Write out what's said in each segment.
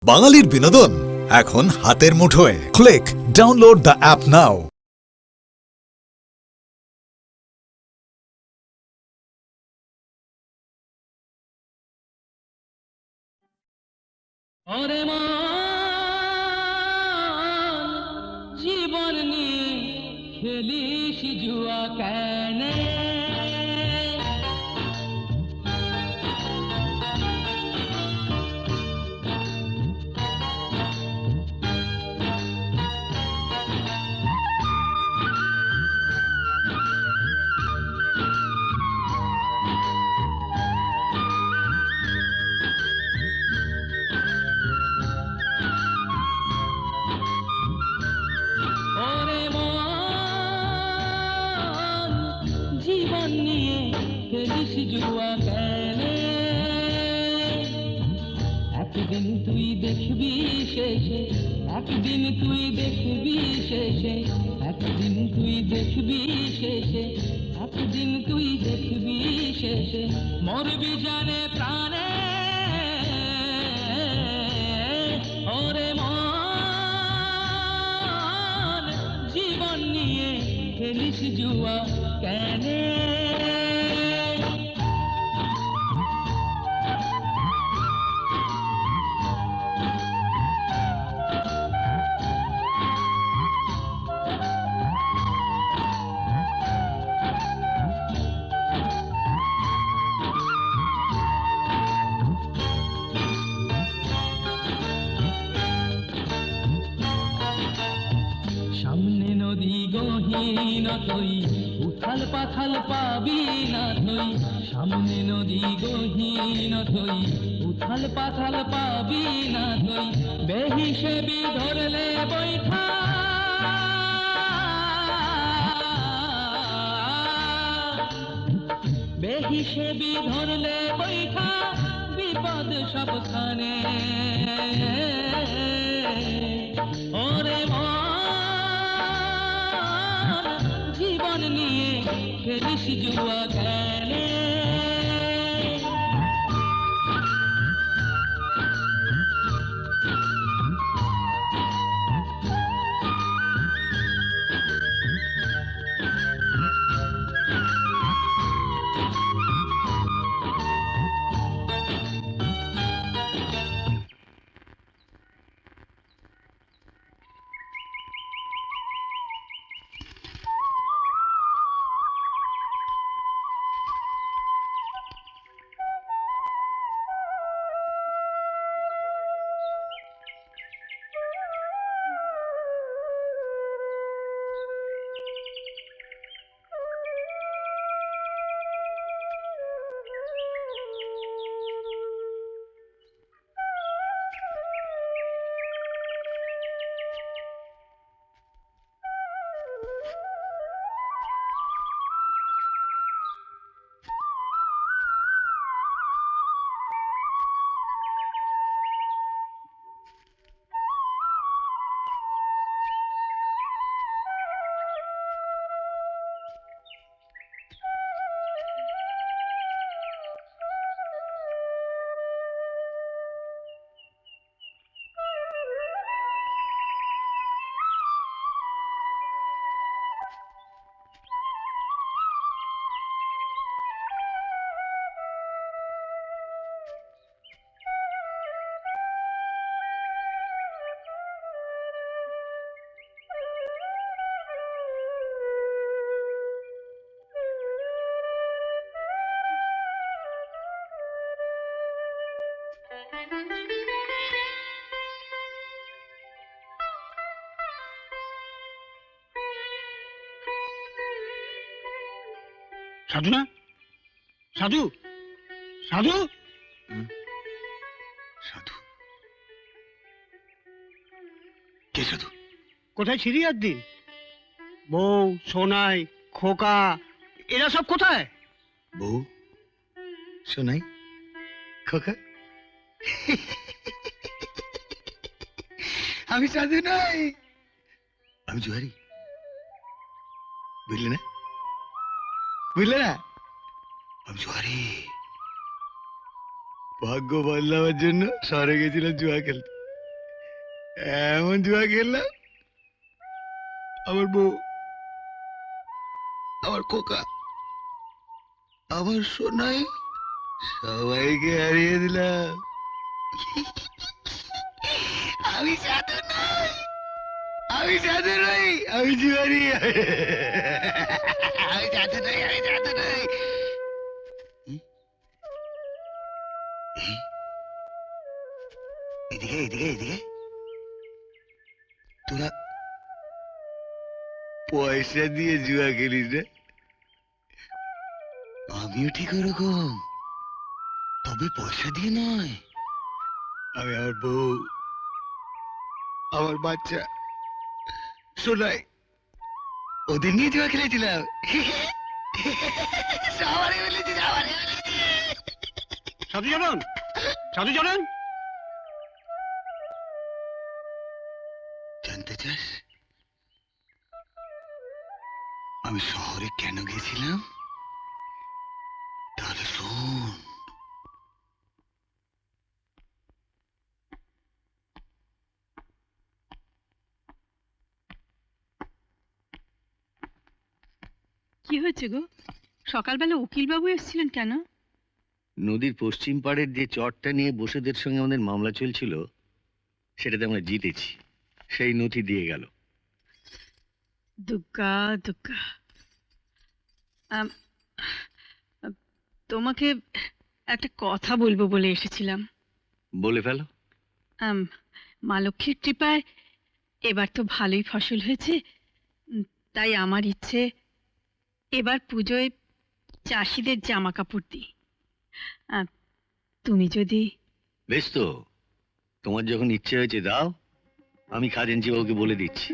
বাঙালির বিনোদন এখন হাতের মুঠোয়। ক্লিক ডাউনলোড দ্য অ্যাপ নাও। ওরে মন জীবন নিয়ে খেলিস জুয়া কেন? ওরে মন জীবন নিয়ে খেলিস জুয়া কেন? একদিন তুই দেখবি শেষে, একদিন তুই দেখবি শেষে, একদিন তুই দেখবি শেষে, একদিন তুই দেখবি শেষে মরবি জানে প্রাণে। ওরে মন জীবন নিয়ে খেলিস জুয়া কেন? সামনে নদী গহীন তুই উথাল পাথাল পাবি না তুই, সামনে নদী গহীন তুই উথাল পাথাল পাবি না তুই, বেহিসেবি ধরলে বৈঠা বেহিসেবি ধরলে বৈঠা বিপদ সবখানে। ওরে মন জীবন নিয়ে খেলিস জুয়া কেন? সাধু না, সাধু, সাধু, সাধু কে? সাধু কোথায় ছিলি একদিন? বউ, সোনাই, খোকা এরা সব কোথায়? বউ, শোনাই, খোকা। আমি সাধু নই, আমি জুয়ারি। বুঝলে না, বুঝলে না, আমি জুয়ারি। ভাগ্য বদলাবার জন্য শহরে গেছিলাম জুয়া খেলতে। এমন জুয়া খেললাম, আমার বউ, আমার কোকা, আমার সোনাই, সবাইকে হারিয়ে দিলাম। আমি সাধু নই, আমি সাধু নই, আমি জুয়ারি। আমি সাধু নই, আমি সাধু নই। এদিকে এদিকে এদিকে, তোরা পয়সা দিয়ে জুয়া খেলিস না? আমিও ঠিক ওরকম, তবে পয়সা দিয়ে নয়। আমি আমার বউ, আমার বাচ্চা, শোনাই, ওদের নিয়ে জুয়া খেলেছিলাম। সবারই বলেছি, সবারই বলেছি। সাধুচরণ, সাধুচরণ, জানতে চাস আমি শহরে কেন গেছিলাম? তাহলে শোন। কি হয়েছে গো? সকালবেলা উকিল বাবু এসেছিলেন কেন? নদীর পশ্চিম পাড়ের যে চরটা নিয়ে বসুদের সঙ্গে আমাদের মামলা চলছিল, সেটাতে আমরা জিতেছি। সেই নথি দিয়ে গেল। দুগ্গা দুগ্গা। আম, আম, তোমাকে একটা কথা বলবো বলে এসেছিলাম। বলে ফেলো। মা লক্ষ্মীর কৃপায় এবার তো ভালোই ফসল হয়েছে। তাই আমার ইচ্ছে এবার পুজোয় চাষিদের জামা কাপড় দিই। তুমি যদি। বেশ তো, তোমার যখন ইচ্ছে হয়েছে দাও, আমি খাজাঞ্চি বাবুকে বলে দিচ্ছি।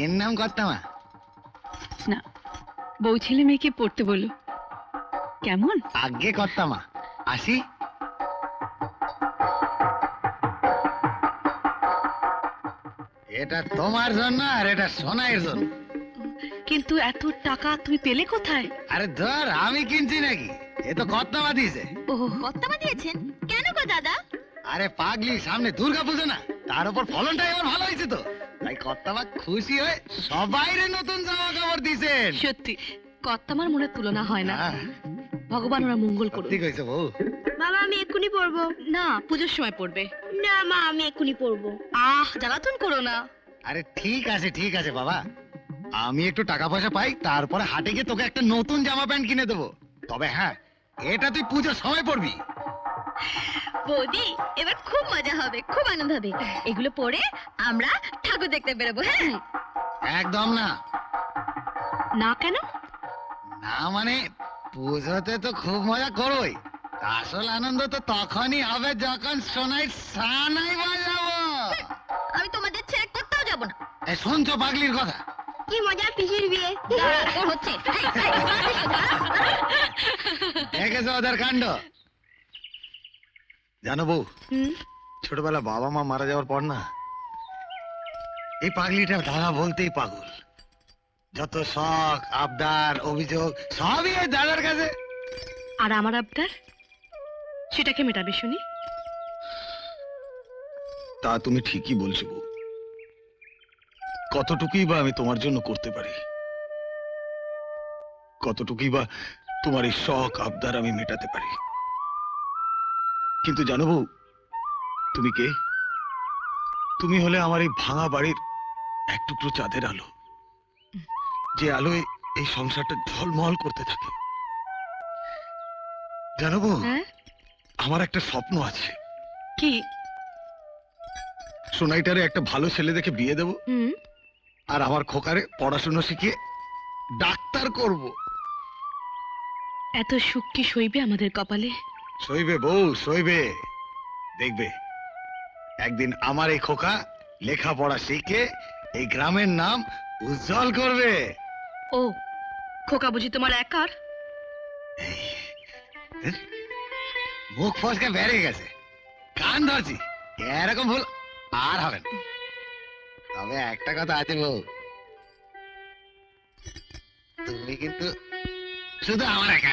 এর নাম কর্তামা? না, বউ ছেলে মেয়েকে পড়তে বলো। কেমন? আজ্ঞে কর্তামা, আসি। এটা তোমার জন্য আর এটা সোনাইয়ের জন্য। কিন্তু এত টাকা তুমি পেলে কোথায়? আরে ধর, আমি কিনছি নাকি? এ তো কর্তামা দিয়েছে। ও, কর্তামা দিয়েছেন? কেন গো দাদা? আরে পাগলি, সামনে দুর্গা পুজো না, তার উপর ফলনটা এবার ভালো হয়েছে তো, তাই কর্তামা খুশি হয়ে সবাইরে নতুন জামা কাপড় দিয়েছেন। সত্যি কর্তামার মনে তুলনা হয় না। হ্যাঁ, ভগবান ওরা মঙ্গল করুন। ঠিক হয়েছে বউ। বাবা আমি এক্ষুনি পড়বো। না, পুজোর সময় পড়বে। না মা, আমি এক্ষুনি পড়বো। জ্বালাতন করো না। আরে ঠিক আছে, ঠিক আছে বাবা, আমি একটু টাকা পয়সা পাই, তারপরে হাটে গিয়ে তোকে একটা নতুন জামা প্যান্ট কিনে দেবো। তবে হ্যাঁ, এটা তুই পুজোর সময় পড়বি। বৌদি, এবার খুব মজা হবে, খুব আনন্দ হবে। এগুলো পরে আমরা ঠাকুর দেখতে বেরোবো। হ্যাঁ? একদম না। না কেন? না মানে, পুজোতে তো খুব মজা করোই, আসল আনন্দ তো তখনই হবে যখন সোনাই সানাই বাজাবো। আমি তোমাদের ছেড়ে কোথাও যাবো না। এই শুনছো পাগলির কথা? কি মজা পিসির বিয়ে। ওর হচ্ছে। দেখেছো ওদের কাণ্ড? জানো বউ, ছোটবেলা বাবা মা মারা যাওয়ার পর না, এই পাগলিটা দাদা বলতেই পাগল। যত শখ, আবদার, অভিযোগ সবই এই দাদার কাছে। আর আমার আবদার, সেটাকে মেটাবে শুনি। তা তুমি ঠিকই বলছো বউ। কতটুকুই বা আমি তোমার জন্য করতে পারি, কতটুকুই বা তোমার এই শখ আবদার আমি মেটাতে পারি। কিন্তু জানো বউ, তুমি কে? তুমি হলে আমার এই ভাঙা বাড়ির এক টুকরো চাঁদের আলো, যে আলোয় এই সংসারটা ঝলমল করতে থাকে। জানো বউ, হ্যাঁ? আমার একটা স্বপ্ন আছে। কি? সোনাইটারে একটা ভালো ছেলে দেখে বিয়ে দেব, হুম। আর আমার খোকারে পড়াশোনা শিখিয়ে ডাক্তার করব। এত সুখ কি সইবে আমাদের কপালে? সইবে বউ, সইবে। দেখবে একদিন আমার এই খোকা লেখাপড়া শিখে এই গ্রামের নাম উজ্জ্বল করবে। ও, খোকা বুঝি তোমার একার? মুখ ফসকে বেড়ে গেছে, কান ধরছি, এরকম ভুল আর হবে না। তবে একটা কথা আছে বউ, তুমি কিন্তু শুধু আমার একা।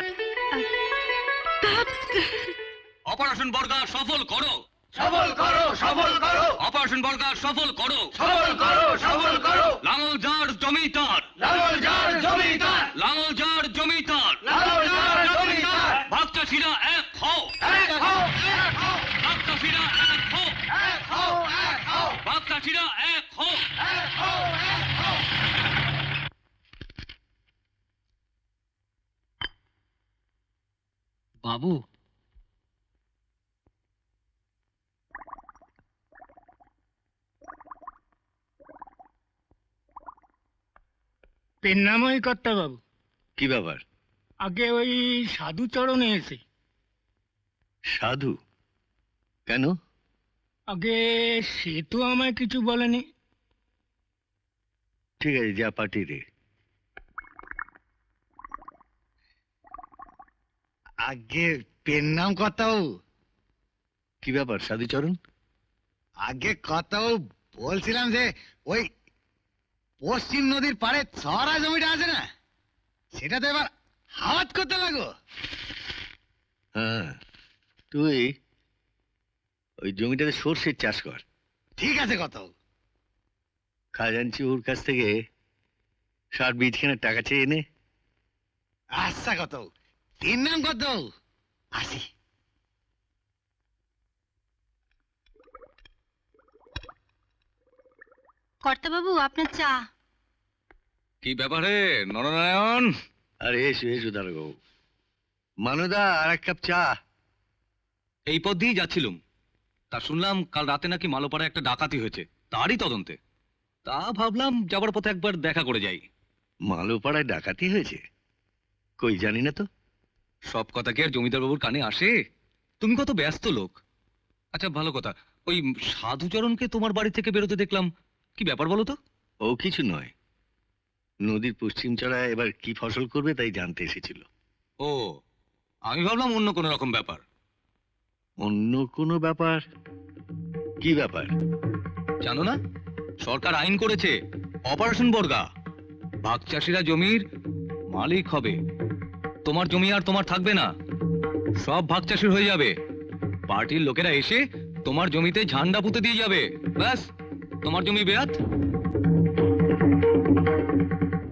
অপারেশন বর্গা সফল করো, সফল করো, সফল করো, অপারেশন বর্গা সফল করো, সফল করো, সফল করো। লাঙল যার জমিদার, লাঙল যার জমিদার, লাঙল যার জমিদার, লাঙল যার জমিদার। ভাগ চাষিরা এক হও, এক হও, এক হও, ভাগ চাষিরা এক হও, এক হও, এক হও, ভাগ চাষিরা এক হও। এক হও, এক হও। বাবু, পেন নাম ওই কর্তা বাবু, কি ব্যাপার? আগে ওই সাধুচরণে এসে, সাধু? কেন? আগে সে তো আমায় কিছু বলেনি। ঠিক আছে, যা পাঠিয়ে দে। আগে পেন নাম কথাও, কি ব্যাপার সাধুচরণ? আগে কথাও বলছিলাম যে ওই পশ্চিম নদীর পাড়ে ছড়া জমিটা আছে না, সেটাতে এবার হাওয়াত করতে লাগো। হ্যাঁ, তুই ওই জমিটাতে সর্ষের চাষ কর। ঠিক আছে কথাও। খাজাঞ্চি ওর কাছ থেকে সার বীজ কেনার টাকা চেয়ে এনে আচ্ছা কথাও, পেন নাম কথাও, আসি। কর্তা বাবু আপনার চা। কি ব্যাপারে নরনারায়ণ? আরে এসো এসো দাঁড়াবো। মানদা, আর এক কাপ চা। এই পথ দিয়েই যাচ্ছিলুম, তা শুনলাম কাল রাতে নাকি মালোপাড়ায় একটা ডাকাতি হয়েছে, তারই তদন্তে। তা ভাবলাম যাবার পথে একবার দেখা করে যাই। মালোপাড়ায় ডাকাতি হয়েছে? কই, জানি না তো। সব কথা কি আর জমিদার বাবুর কানে আসে? তুমি কত ব্যস্ত লোক। আচ্ছা ভালো কথা, ওই সাধুচরণকে তোমার বাড়ি থেকে বেরোতে দেখলাম, কি ব্যাপার বলো তো? ও কিছু নয়, নদীর পশ্চিম চড়ায় এবার কি ফসল করবে তাই জানতে এসেছিল। ও, আমি ভাবলাম অন্য কোনো রকম ব্যাপার। অন্য কোনো ব্যাপার? কি ব্যাপার? জানো না, সরকার আইন করেছে অপারেশন বর্গা, ভাগ চাষিরা জমির মালিক হবে। তোমার জমি আর তোমার থাকবে না, সব ভাগ চাষির হয়ে যাবে। পার্টির লোকেরা এসে তোমার জমিতে ঝান্ডা পুঁতে দিয়ে যাবে, ব্যাস তোমার জমি বেয়াত।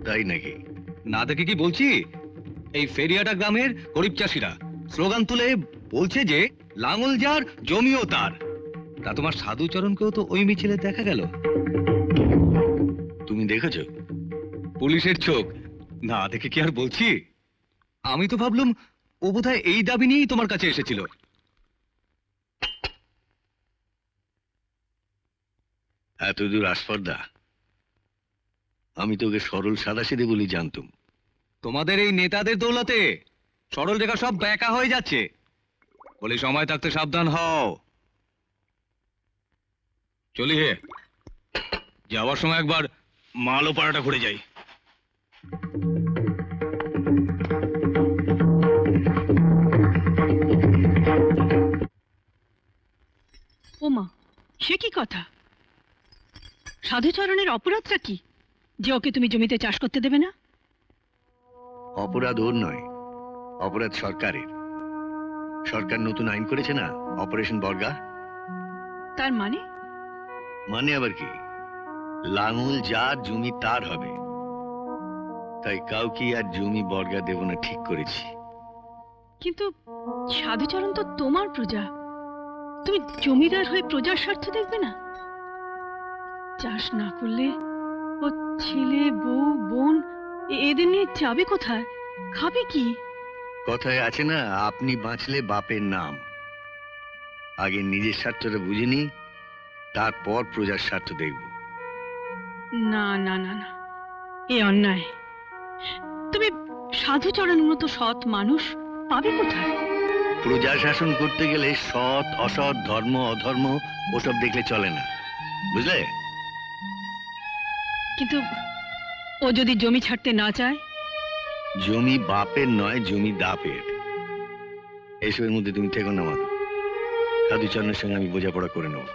তাই নাকি? না দেখে কি বলছি, এই ফেরিয়াটা গ্রামের গরিব চাষিরা স্লোগান তুলে বলছে যে লাঙল যার জমিও তার। তা তোমার সাধুচরণকেও তো ওই মিছিলে দেখা গেল। তুমি দেখেছো? পুলিশের চোখ, না দেখে কি আর বলছি। আমি তো ভাবলাম ও বোধহয় এই দাবি নিয়েই তোমার কাছে এসেছিল। এত দূর আস্পর্ধা? আমি তোকে সরল সাদাসিধে বলি জানতুম। তোমাদের এই নেতাদের দৌলতে সরল রেখা সব ব্যাকা হয়ে যাচ্ছে, বলে সময় থাকতে সাবধান হও। চলি হে, যাওয়ার সময় একবার মালো পাড়াটা ঘুরে যাই। ওমা, সে কি কথা? সাধুচরণের অপরাধটা কি যে ওকে তুমি জমিতে চাষ করতে দেবে না? অপরাধ ওর নয়, অপরাধ সরকারের। সরকার নতুন আইন করেছে না, অপারেশন বর্গা। তার মানে মানে আবার কি? লাঙল যার জমি তার হবে, তাই কাউকে আর জমি বর্গা দেব না ঠিক করেছি। কিন্তু সাধুচরণ তো তোমার প্রজা, তুমি জমিদার হয়ে প্রজার স্বার্থ দেখবে না? চাষ না করলে ও ছেলে বউ বোন এদের নিয়ে যাবে কোথায়, খাবে কি? কথায় আছে না, আপনি বাঁচলে বাপের নাম। আগে নিজের স্বার্থটা বুঝে নি, তারপর প্রজার স্বার্থ দেখব। না না না না, এ অন্যায়। তুমি সাধুচরণের মতো সৎ মানুষ পাবে কোথায়? প্রজা শাসন করতে গেলে সৎ অসৎ, ধর্ম অধর্ম ওসব দেখলে চলে না, বুঝলে? কিন্তু ও যদি জমি ছাড়তে না চায়? জমি বাপের নয়, জমি দাপের। এসবের মধ্যে তুমি থেকো না মাধু। সাধুচরণের সঙ্গে আমি বোঝাপড়া করে নেব।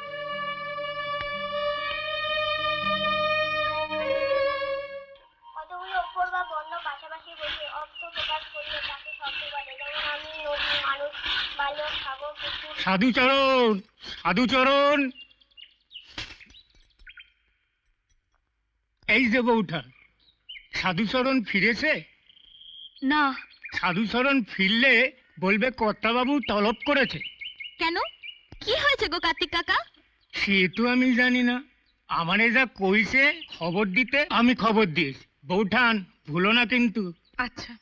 কতগুলো অক্ষর বা বর্ণ পাশাপাশি বসে অর্থ প্রকাশ করলে তাকে শব্দ বলে। যেমন আমি, নদী, মানুষ, বালক, সাগর, পুকুর। সাধুচরণ, সাধুচরণ, এই যে বউটা, সাধুচরণ ফিরেছে? না। সাধুচরণ ফিরলে বলবে কর্তাবাবু তলব করেছে। কেন? কি হয়েছে গো কার্তিক কাকা? সে তো আমি জানি না, আমারে যা কইছে খবর দিতে আমি খবর দিয়েছি। বউঠান ভুলো না কিন্তু। আচ্ছা।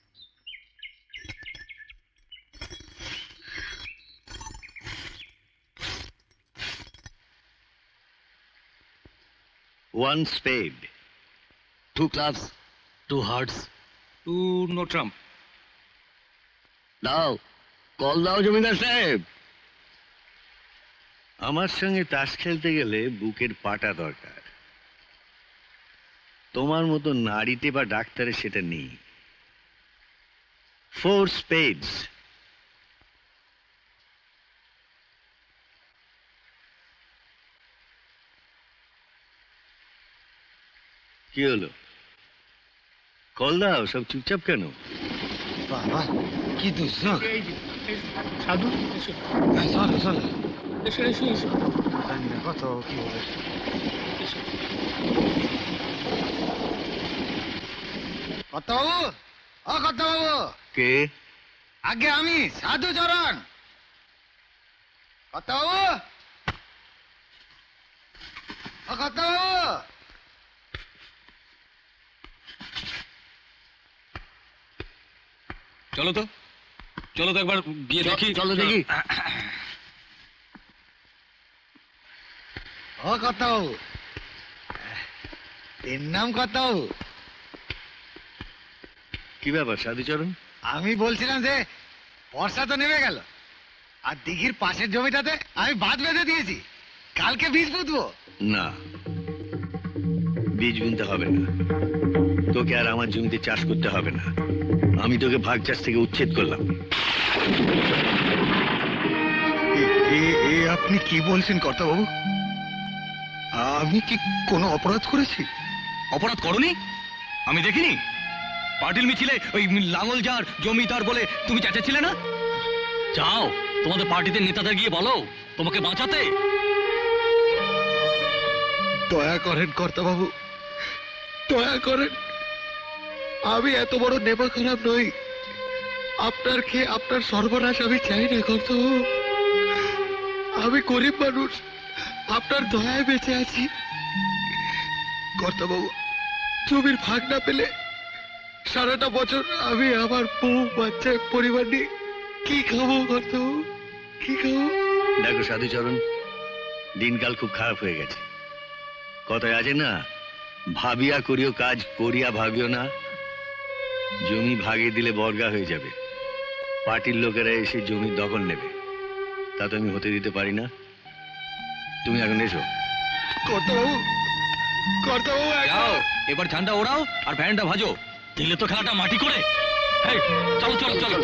One spade, two clubs, two hearts. Two no trump. দাও, কল দাও জমিদার সাহেব। আমার সঙ্গে তাস খেলতে গেলে বুকের পাটা দরকার। তোমার মতো নারীতে বা ডাক্তারে সেটা নেই। 4 spades। কি হলো? কল দাও, সব চুপচাপ কেন? বাবা কি দুঃযোগ! এই যে, এই সাধু এসো, হ্যাঁ, চলো চলো, এসো এসো এসো জানি না কত কি হবে। এসো। কর্তাবাবু, ও কর্তাবাবু, কে? আগে আমি সাধুচরণ। কর্তাবাবু, ও কর্তাবাবু। চলো তো, চলো তো একবার গিয়ে দেখি। চলো দেখি। ও কর্তাবাবু, এর নাম কর্তাবাবু? কি ব্যাপার সাধুচরণ? আমি বলছিলাম যে বর্ষা তো নেমে গেল, আর দিঘির পাশের জমিটাতে আমি বাঁধ বেঁধে দিয়েছি, কালকে বীজ পুঁতবো। না, বীজ বুনতে হবে না। তোকে আর আমার জমিতে চাষ করতে হবে না। আমি তোকে ভাগ চাষ থেকে উচ্ছেদ করলাম। আপনি কি বলছেন কর্তাবাবু? আমি কি কোনো অপরাধ করেছি? অপরাধ করনি? আমি দেখিনি? পাটিল মিছিলে ওই লাঙল যার জমি তার বলে তুমি চেঁচাচ্ছিলে না? যাও তোমাদের পার্টিতে নেতাদের গিয়ে বলো তোমাকে বাঁচাতে। দয়া করেন কর্তাবাবু, দয়া করেন। আমি এত বড় নেবা খারাপ নই। আপনার খেয়ে আপনার সর্বনাশ আমি চাই না কর্তাবাবু। আমি গরিব মানুষ, আপনার দয়ায় বেঁচে আছি। কর্তাবাবু, জমির ভাগ না পেলে সারাটা বছর আমি আমার বউ বাচ্চা পরিবার নিয়ে কি খাবো কর্তাবাবু, কি খাবো? দেখো সাধুচরণ, দিনকাল খুব খারাপ হয়ে গেছে। কথায় আছে না, ভাবিয়া করিও কাজ, করিয়া ভাবিও না। জমি ভাগে দিলে বর্গা হয়ে যাবে, পার্টির লোকেরা এসে জমি দখল নেবে। তা তো আমি হতে দিতে পারি না। তুমি এখন এসো। কর্তাবাবু, কর্তাবাবু, যাও এবার ঝান্ডা ওড়াও আর ভ্যানটা ভাজো, দিলে তো খেলাটা মাটি করে। এই, চলো চলো চলো।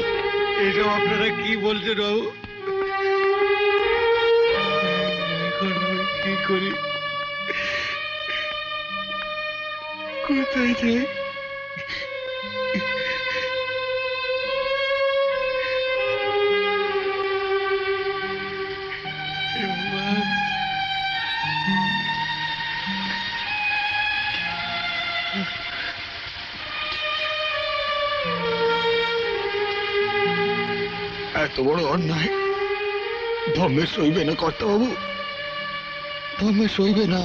এইসব আপনারা কি বলছেন বাবু? এখন আমি কি করি, কোথায় যাই? এত বড় অন্যায় ধর্মের সইবে না কর্তাবাবু, ধর্মের সইবে না।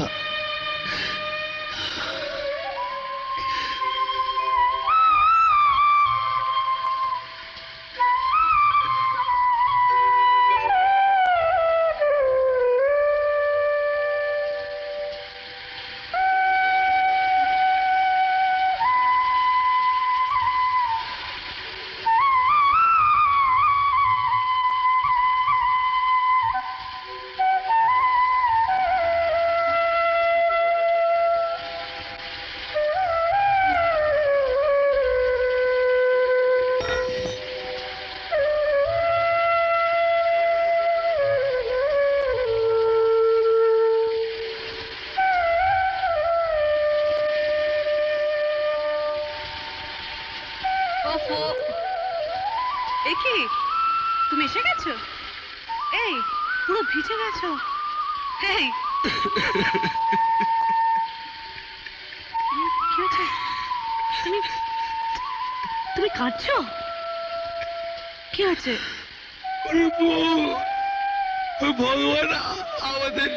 ওহো, এ কি তুমি এসে গেছো? এই পুরো ভিজে গেছো। এই কি হয়েছে? তুমি তুমি কাঁদছো? কি হয়েছে? ভগবান আমাদের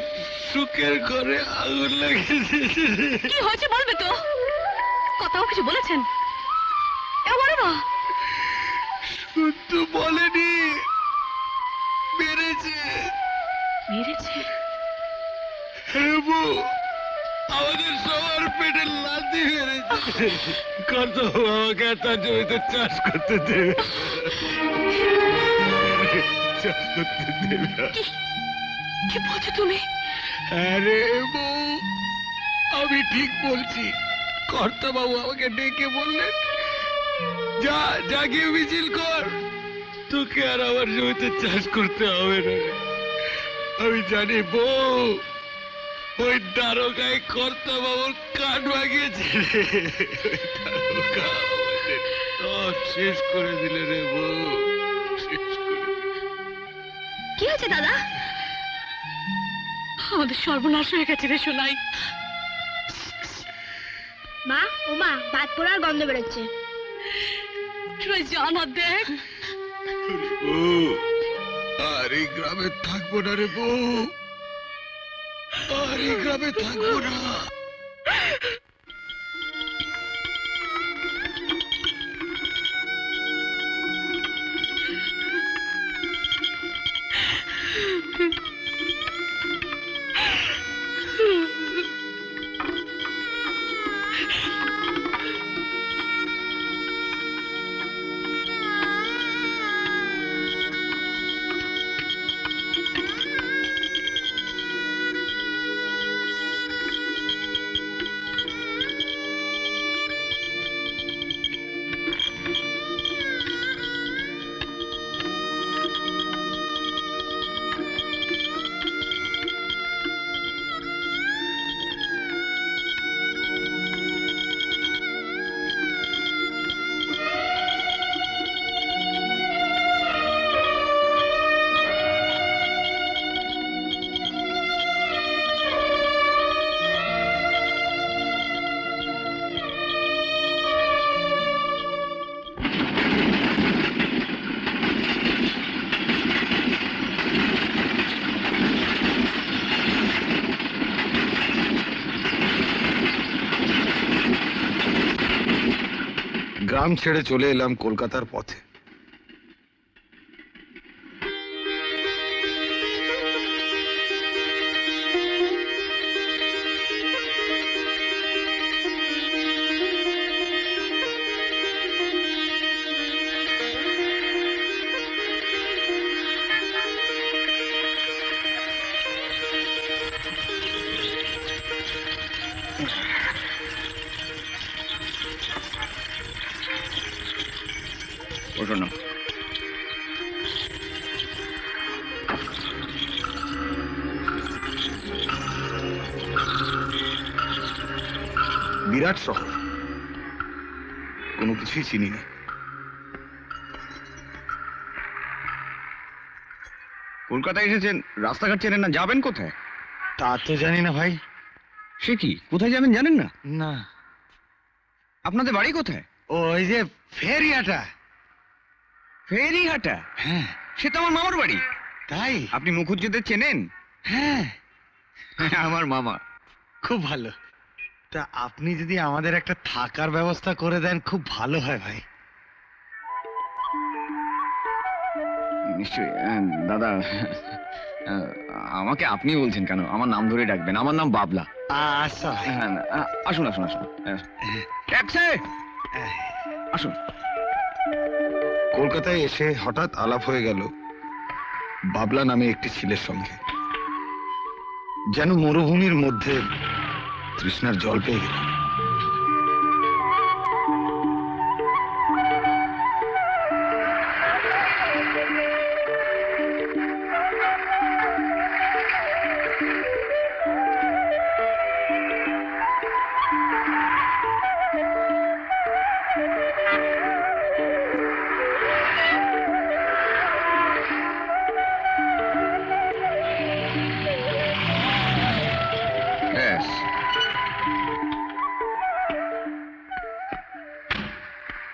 সুখের ঘরে আগুন লাগিয়েছে। কি হয়েছে বলবে তো? কথাও কিছু বলেছেন? এ বলো না। শুধু বলেনি, মেরেছে। মেরেছে? হ্যাঁ বউ, আমাদের সবার পেটে লাথি মেরেছে। কত আমাকে তার জমিতে চাষ করতে দেবে, চাষ করতে দেবে। কি বলছো তুমি? আরে বউ, আমি ঠিক বলছি। কর্তা বাবু আমাকে ডেকে বললেন, যা যা গিয়ে মিছিল কর, তোকে আর আমার জমিতে চাষ করতে হবে না। আমি জানি বউ, ওই দারোগায় কর্তা বাবুর কান ভাগিয়েছে রে। ওই দারোগা আমাদের সব শেষ করে দিলে রে বউ, শেষ করে দিলে। কি হয়েছে দাদা? আমাদের সর্বনাশ হয়ে গেছে রে সোনাই। মা, ও মা, ভাত পোড়ার গন্ধ বেরোচ্ছে। তুই জানা দেখ। বউ, আর এই গ্রামে থাকবো না রে বউ, আর এই গ্রামে থাকবো না। গ্রাম ছেড়ে চলে এলাম কলকাতার পথে। ওঠো না। বিরাট শহর, কোনো কিছুই চিনি না। কলকাতায় এসেছেন, রাস্তাঘাট চেনেন না, যাবেন কোথায়? তা তো জানি না ভাই। সে কি, কোথায় যাবেন জানেন না? না। আপনাদের বাড়ি কোথায়? ওই যে ফেরিয়াটা। ফেরিহাটা? হ্যাঁ। সে তো আমার মামার বাড়ি। তাই? আপনি মুখুজ্জেদের চেনেন? হ্যাঁ, আমার মামা। খুব ভালো। তা আপনি যদি আমাদের একটা থাকার ব্যবস্থা করে দেন খুব ভালো হয় ভাই। নিশ্চয়ই। দাদা, আমাকে আপনি বলছেন কেন? আমার নাম ধরে ডাকবেন। আমার নাম বাবলা। আচ্ছা ভাই। আসুন আসুন আসুন। ট্যাক্সি! আসুন। কলকাতায় এসে হঠাৎ আলাপ হয়ে গেল বাবলা নামে একটি ছেলের সঙ্গে। যেন মরুভূমির মধ্যে তৃষ্ণার জল পেয়ে গেল। ব্যাস।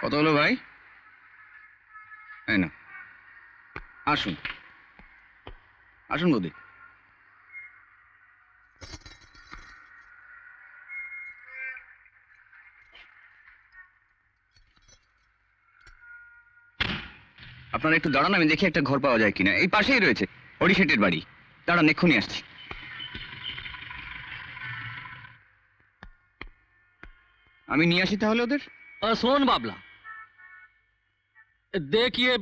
কত হলো ভাই? এই না, আসুন আসুন বৌদি। আপনারা একটু দাঁড়ান, আমি দেখি একটা ঘর পাওয়া যায় কিনা। এই পাশেই রয়েছে হরি শেঠের বাড়ি। দাঁড়ান, এক্ষুনি আসছি। আমি নিয়ে আসি তাহলে ওদের। শোন বাবলা, দেখ ইয়ে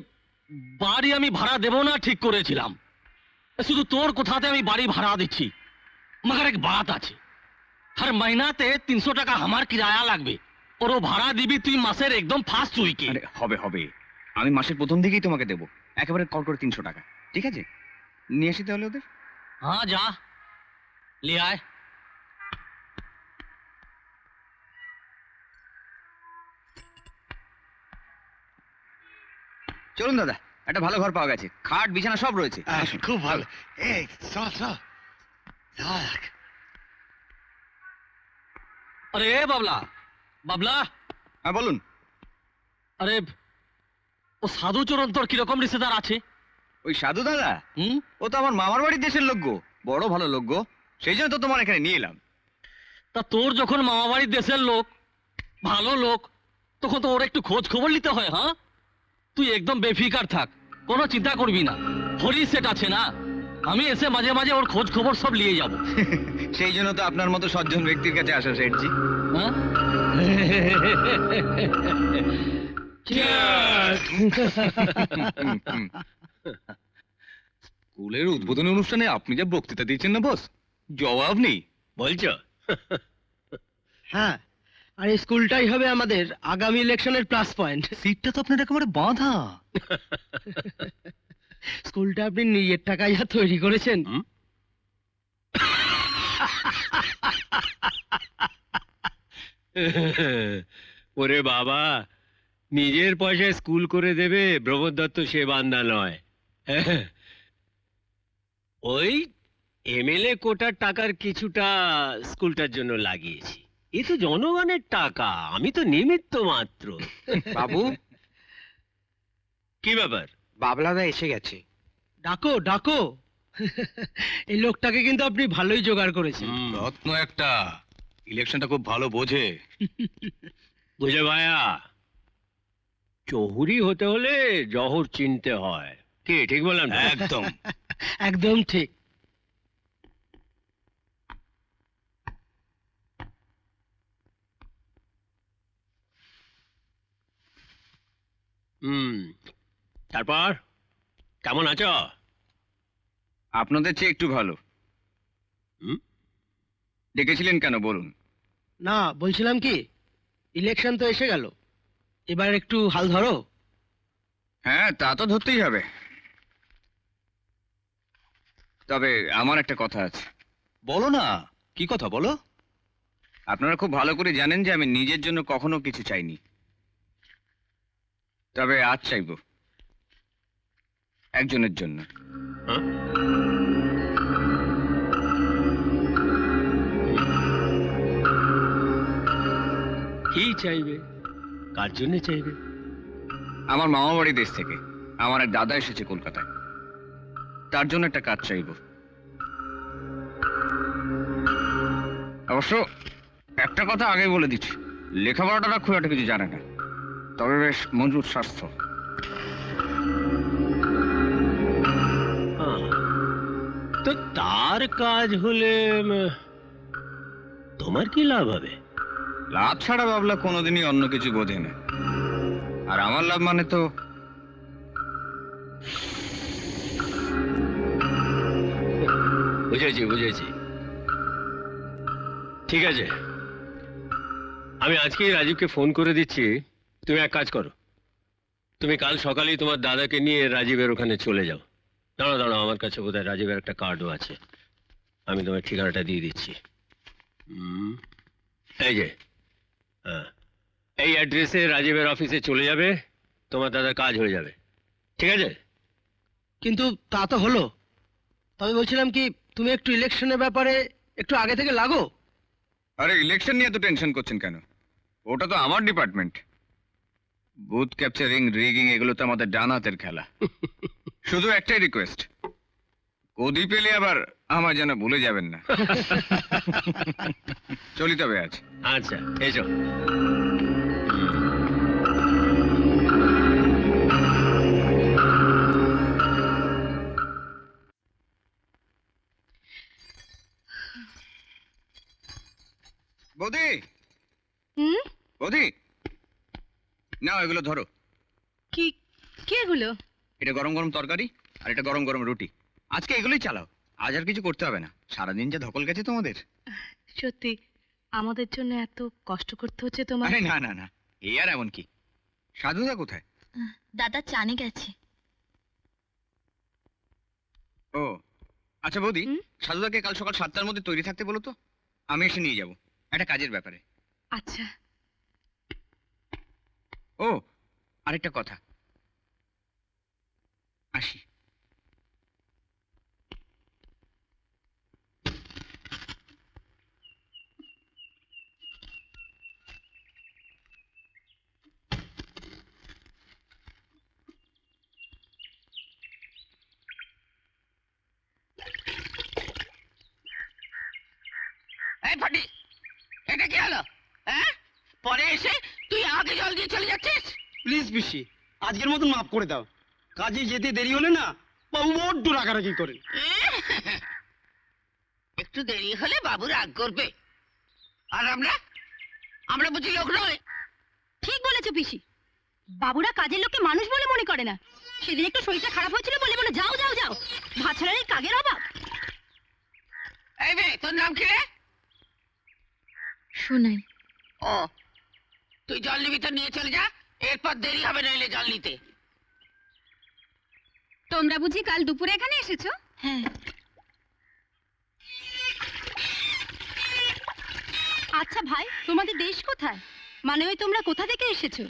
বাড়ি আমি ভাড়া দেবো না ঠিক করেছিলাম। শুধু তোর কোথাতে আমি বাড়ি ভাড়া দিচ্ছি। মगर एक बात আছে, हर महीनाते 300 টাকা আমার কিরায়া লাগবে। ওরও ভাড়া দিবি তুই মাসের একদম ফার্স্ট উইকে। আরে হবে হবে, আমি মাসের প্রথম দিকেই তোমাকে দেবো, একেবারে কল করে 300 টাকা। ঠিক আছে, নিয়ে আসি তাহলে ওদের। হ্যাঁ যা ले आए। চলুন দাদা, একটা ভালো ঘর পাওয়া গেছে, খাট বিছানা সব রয়েছে। আসুন। খুব ভালো। এই চল চল যাক। अरे बाबला, बाबला, হ্যাঁ বলুন। अरे ও সাধুচরণ তোর কিরকম রিশতেদার আছে? ওই সাধু দাদা, হুম, ও তো আমার মামার বাড়ির দেশের লোক গো, বড় ভালো লোক গো, সেই জন্য তো তোমার এখানে নিয়ে এলাম। তা তোর যখন মামাবাড়ির দেশের লোক, ভালো লোক, তখন তো ওর একটু খোঁজ খবর নিতে হয়। হ্যাঁ, তুই একদম বেফিকার থাক, কোনো চিন্তা করবি না। হরি সেট আছে না, আমি এসে মাঝে মাঝে ওর খোঁজ খবর সব নিয়ে যাব। সেই জন্য তো আপনার মতো সজ্জন ব্যক্তির কাছে আসা শেঠজি। হ্যাঁ স্কুলের উদ্বোধনী অনুষ্ঠানে আপনি যা বক্তৃতা দিয়েছেন না বস, জবাব নেই। বলছ? হ্যাঁ, আর এই স্কুলটাই হবে আমাদের আগামী ইলেকশনের প্লাস পয়েন্ট। সিটটা তো আপনার একেবারে বাঁধা। স্কুলটা আপনি নিজের টাকায় যা তৈরি করেছেন। ওরে বাবা, নিজের পয়সায় স্কুল করে দেবে প্রমোদ দত্ত সে বান্দা নয়। ওই এমএলএ কোটার টাকার কিছুটা স্কুলটার জন্য লাগিয়েছি। এ তো জনগণের টাকা, আমি তো নিমিত্ত মাত্র। বাবু, কি ব্যাপার? বাবলাদা এসে গেছে। ডাকো ডাকো। এই লোকটাকে কিন্তু আপনি ভালোই জোগাড় করেছেন। রত্ন একটা, ইলেকশনটা খুব ভালো বোঝে। বুঝে ভাইয়া, চৌহুরি হতে হলে জহর চিনতে হয়। কি ঠিক বললাম না? একদম। একদম ঠিক। তারপর কেমন আছো? আপনাদের চেয়ে একটু ভালো। ডেকেছিলেন কেন বলুন? না, বলছিলাম কি, ইলেকশন তো এসে গেল, এবার একটু হাল ধরো। হ্যাঁ, তা তো ধরতেই হবে। তবে আমার একটা কথা আছে। বলো না, কি কথা বলো? আপনারা খুব ভালো করে জানেন যে আমি নিজের জন্য কখনো কিছু চাইনি, তবে আজ চাইবো একজনের জন্য। কি চাইবে? কার জন্য চাইবে? আমার মামাবাড়ি দেশ থেকে আমার এক দাদা এসেছে কলকাতায়। তার জন্য একটা কাজ চাইবো। অবশ্য একটা কথা আগে বলে দিচ্ছি, লেখাপড়াটা খুব একটা কিছু জানে না, তবে বেশ মজবুত স্বাস্থ্য। তো তার কাজ হলে তোমার কি লাভ হবে? লাভ ছাড়া বাবলা কোনোদিনই অন্য কিছু বোঝে না, আর আমার লাভ মানে তো বুঝেছি বুঝেছি, ঠিক আছে, আমি আজকেই রাজীবকে ফোন করে দিচ্ছি। তুমি এক কাজ করো, তুমি কাল সকালেই তোমার দাদাকে নিয়ে রাজীবের ওখানে চলে যাও। দাঁড়াও দাঁড়াও, আমার কাছে বোধহয় রাজীবের একটা কার্ডও আছে, আমি তোমার ঠিকানাটা দিয়ে দিচ্ছি। এই যে, হ্যাঁ, এই অ্যাড্রেসে রাজীবের অফিসে চলে যাবে, তোমার দাদার কাজ হয়ে যাবে, ঠিক আছে? কিন্তু তা তো হলো, তবে বলছিলাম কি, তুমি একটু ইলেকশনের ব্যাপারে একটু আগে থেকে লাগো। আরে ইলেকশন নিয়ে তো টেনশন করছেন কেন? ওটা তো আমার ডিপার্টমেন্ট। বুথ ক্যাপচারিং, রিগিং এগুলো তো আমাদের ডান হাতের খেলা। শুধু একটাই রিকোয়েস্ট, কদি পেলে আবার আমার যেন ভুলে যাবেন না। চলি তবে আজ। আচ্ছা, এসো। বৌদি, হুম? বৌদি, নাও এগুলো ধরো। কি কি এগুলো? এটা গরম গরম তরকারি, আর এটা গরম গরম রুটি। আজকে এগুলোই চালাও, আজ আর কিছু করতে হবে না। সারাদিন যা ধকল গেছে তোমাদের। সত্যি আমাদের জন্য এত কষ্ট করতে হচ্ছে তোমার? আরে না না না, এই আর এমন কি। সাধুদা কোথায়? দাদা চানে গেছে। ও আচ্ছা বৌদি, হুম? সাধুদাকে কাল সকাল 7টার মধ্যে তৈরি থাকতে বলো তো, আমি এসে নিয়ে যাব একটা কাজের ব্যাপারে। আচ্ছা। ও আরেকটা কথা, আসি। এই ফাটি, এটা কি হলো? হ্যাঁ, পরে এসে তুই আগে জল দিয়ে চলে যাচ্ছিস। প্লিজ পিসি, আজকের মতন মাফ করে দাও। কাজে যেতে দেরি হলে না বাবু বড্ড রাগারাগি করেন। একটু দেরি হলে বাবু রাগ করবে, আর আমরা বুঝি লোক নয়। ঠিক বলেছো পিসি, বাবুরা কাজের লোককে মানুষ বলে মনে করে না। সেদিন একটু শরীরটা খারাপ হয়েছিল বলে বলে যাও যাও যাও, ভাত ছাড়ার এই কাগের অভাব। এই বে, তোর নাম কি রে? শোনাই। ও, তুই জল নিবি তো নিয়ে চলে যা, এরপর দেরি হবে নইলে জল নিতে। তোমরা বুঝি কাল দুপুরে এখানে এসেছো? হ্যাঁ। আচ্ছা ভাই, তোমাদের দেশ কোথায়? মানে ওই তোমরা কোথা থেকে এসেছো?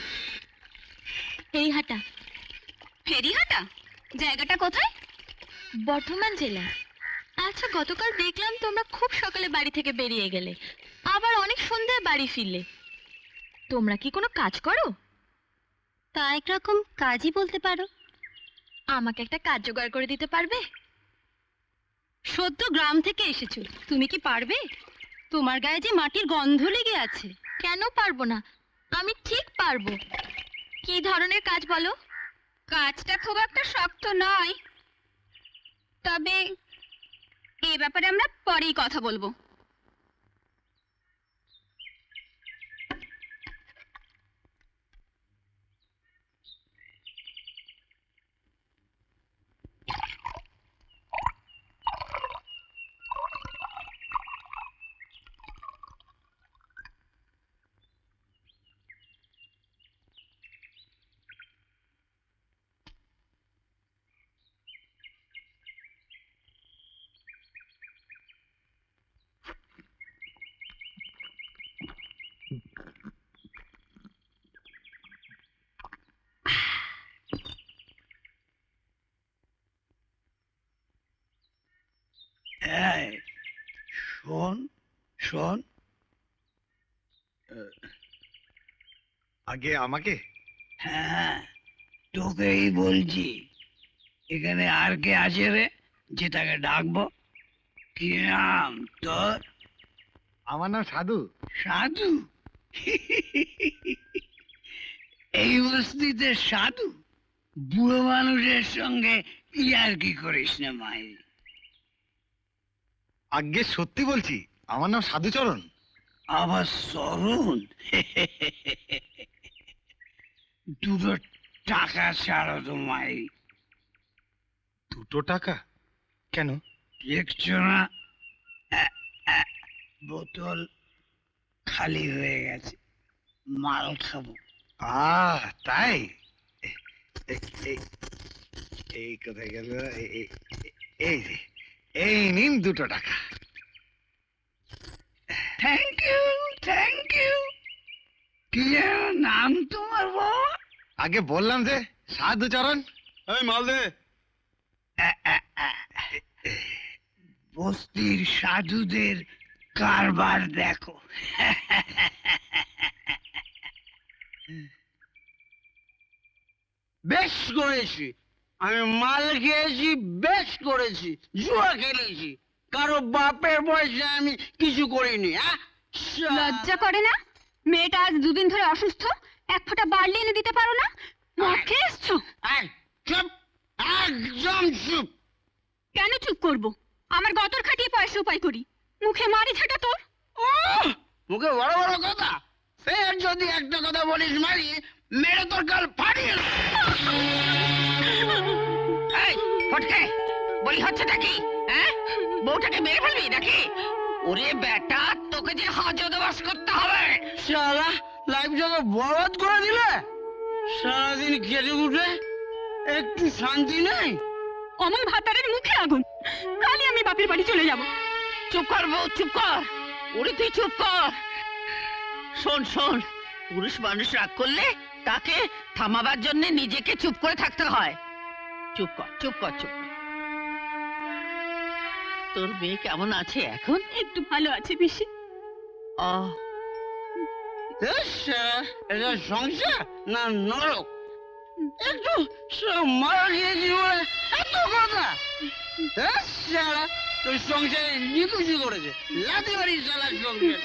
ফেরিহাটা। ফেরিহাটা জায়গাটা কোথায়? বর্ধমান জেলা। আচ্ছা, গতকাল দেখলাম তোমরা খুব সকালে বাড়ি থেকে বেরিয়ে গেলে, আবার অনেক সন্ধ্যায় বাড়ি ফিরলে। তোমরা কি কোনো কাজ করো? তা একরকম কাজই বলতে পারো। আমাকে একটা কাজ জোগাড় করে দিতে পারবে? সদ্য গ্রাম থেকে এসেছো, তুমি কি পারবে? তোমার গায়ে যে মাটির গন্ধ লেগে আছে। কেন পারবো না, আমি ঠিক পারবো। কি ধরনের কাজ বলো? কাজটা খুব একটা শক্ত নয়, তবে এ ব্যাপারে আমরা পরেই কথা বলবো। শোন শোন, আগে আমাকে? হ্যাঁ তোকেই বলছি। এখানে আর কে আছে রে? যে তাকে ডাকবো। কি নাম তোর? আমার নাম সাধু। সাধু? এই বস্তিতে সাধু? বুড়ো মানুষের সঙ্গে ইয়ার্কি করিস না মাই। আগে সত্যি বলছি, আমার নাম সাধুচরণ। আবার সরুন। দুটো টাকা ছাড়ো তো মাই। 2 টাকা? কেন? দেখছো না বোতল খালি হয়ে গেছে, মাল খাবো। তাই? এই কোথায় গেল? এই যে, এই নিন 2 টাকা। Thank you, thank you. কি যেন নাম তোমার বাবা? আগে বললাম যে সাধুচরণ। এই মাল দে। বস্তির সাধুদের কারবার দেখো। বেশ করেছি, আমি মাল খেয়েছি, বেশ করেছি। জুয়া খেলেছি, কারো বাপের বয়সে আমি কিছু করিনি। লজ্জা করে না? মেয়েটা আজ 2 দিন ধরে অসুস্থ, 1 ফোঁটা বার্লি এনে দিতে পারো না? মুখে এসছো? চুপ, একদম চুপ। কেন চুপ করব? আমার গতর খাটিয়ে পয়সা উপায় করি, মুখে মারি ঝাঁটা তোর। মুখে বড় বড় কথা, ফের যদি একটা কথা বলিস মারি, মেরে তোর গাল ফাটিয়ে দেব। এই ফটকে, বলি হচ্ছেটা কি? হ্যাঁ, বউটাকে মেরে ফেলবি নাকি? ওরে বেটা, তোকে যে হাজতবাস করতে হবে। শালা লাইফ জগৎ বরবাদ করে দিলে। সারাদিন খেটে উঠে একটু শান্তি নেই। অমন ভাতারের মুখে আগুন, কালই আমি বাপের বাড়ি চলে যাব। চুপ কর বউ, চুপ কর। ওরে তুই চুপ কর। শোন শোন, পুরুষ মানুষ রাগ করলে তাকে থামাবার জন্য নিজেকে চুপ করে থাকতে হয়। চুপ কর, চুপ কর, চুপ কর। তোর মেয়ে কেমন আছে এখন? একটু ভালো আছে পিসি। এটা সংসার না নরক? একটু মারা গিয়েছি বলে এত কথা। শালা তোর সংসারে নিকুচি করেছে, লাথি মারি শালার সংসারে।